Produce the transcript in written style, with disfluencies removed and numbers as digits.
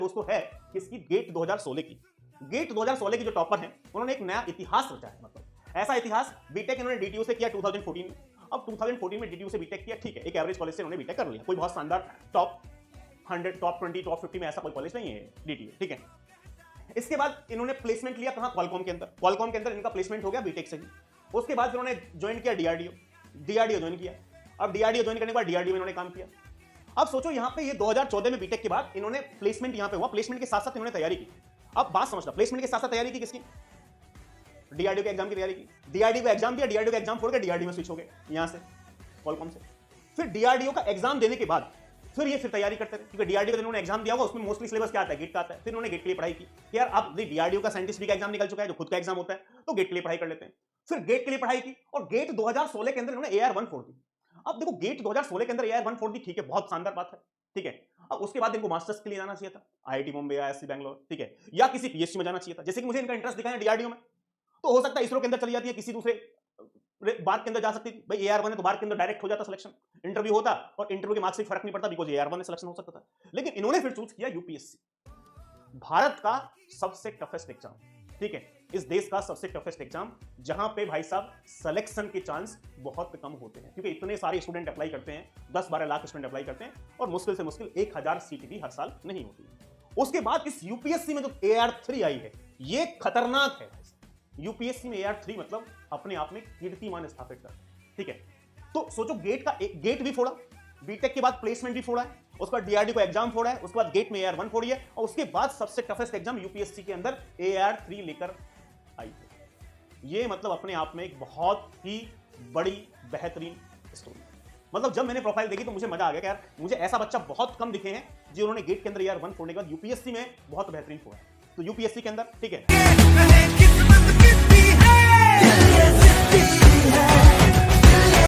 दोस्तों है किसकी, गेट 2016 की। गेट 2016 की जो टॉपर हैं उन्होंने एक नया इतिहास रचा है। मतलब ऐसा इतिहास, बीटेक इन्होंने डीटीयू से किया 2014 में। अब 2014 में डीटीयू से बीटेक किया, ठीक है, एक एवरेज कॉलेज से उन्होंने बीटेक कर लिया, कोई बहुत शानदार टॉप 100 टॉप 20 टॉप 50 में ऐसा कोई कॉलेज नहीं है डीटीयू, ठीक है। इसके बाद इन्होंने प्लेसमेंट लिया कहां, क्वालकॉम के अंदर। क्वालकॉम के अंदर इनका प्लेसमेंट हो गया बीटेक से ही। उसके बाद उन्होंने ज्वाइन किया डीआरडीओ ज्वाइन किया। अब डीआरडीओ ज्वाइन करने के बाद डीआरडीओ में इन्होंने काम किया। अब सोचो यहां पे ये 2014 में बीटेक के बाद इन्होंने प्लेसमेंट यहां पे हुआ, प्लेसमेंट के साथ साथ इन्होंने तैयारी की। अब बात समझना, प्लेसमेंट के साथ साथ तैयारी की किसकी, डीआरडीओ के एग्जाम की तैयारी की। डीआरडीओ का एग्जाम दिया, डीआरडीओ का एग्जाम छोड़ के डीआरडीओ में स्विच हो गए यहां से क्वालकॉम से। फिर डीआरडीओ का एग्जाम देने के बाद फिर ये फिर तैयारी करते रहे, क्योंकि डीआरडीओ का इन्होंने एग्जाम दिया होगा, उसमें मोस्टली सिलेबस क्या आता है, गेट का आता है। फिर उन्होंने गेट के लिए पढ़ाई की कि यार अब डीआरडीओ का साइंटिस्ट भी का एग्जाम निकल चुका है, जो खुद का एग्जाम होता है, तो गेट के लिए पढ़ाई कर लेते हैं। फिर गेट के लिए पढ़ाई की और गेट 2016 के अंदर इन्होंने AR1 फोड़ दी। अब देखो गेट 2016 के अंदर AR1 फोड़ दी, ठीक है, बहुत शानदार बात है, ठीक है। अब उसके बाद इनको मास्टर्स के लिए जाना चाहिए था, IIT बॉम्बे या IISc बैंगलोर, ठीक है, या किसी पीएचडी में जाना चाहिए था। जैसे कि मुझे इनका इंटरेस्ट दिखा है डीआरडीओ में, तो हो सकता है इसरो के अंदर चली जाती है, किसी दूसरे बार के अंदर जा सकती थी। भाई AR1 है तो बार के अंदर डायरेक्ट हो जाता सिलेक्शन, इंटरव्यू होता और इंटरव्यू के मार्क्स से फर्क नहीं पड़ता, बिकॉज AR1 में सिलेक्शन हो सकता था। लेकिन इन्होंने फिर चूज किया यूपीएससी, भारत का सबसे टफेस्ट एग्जाम, ठीक है, इस देश का सबसे टफेस्ट एग्जाम, जहां पे भाई साहब सिलेक्शन के चांस बहुत कम होते हैं, क्योंकि इतने सारे स्टूडेंट अप्लाई करते हैं, 10-12 लाख स्टूडेंट अप्लाई करते हैं, और मुश्किल से मुश्किल 1000 सीट भी हर साल नहीं होती। उसके बाद इस यूपीएससी में जो AR3 आई है, ये खतरनाक है। यूपीएससी में AR3 मतलब अपने आप में कीर्तिमान स्थापित कर, ठीक है। तो सोचो गेट का गेट भी फोड़ा, बीटेक के बाद प्लेसमेंट भी फोड़ा है, उसके बाद डीआरडी को एग्जाम फोड़ा है, उसके बाद गेट में AR1 फोड़ी है, और उसके बाद सबसे टफेस्ट एग्जाम यूपीएससी के अंदर AR3 लेकर आई है। ये मतलब अपने आप में एक बहुत ही बड़ी बेहतरीन स्टोरी। मतलब जब मैंने प्रोफाइल देखी तो मुझे मजा आ गया कि यार मुझे ऐसा बच्चा बहुत कम दिखे हैं जिन्होंने गेट के अंदर AR1 फोड़ने के बाद यूपीएससी में बहुत बेहतरीन फोड़ा है। तो यूपीएससी के अंदर, ठीक है।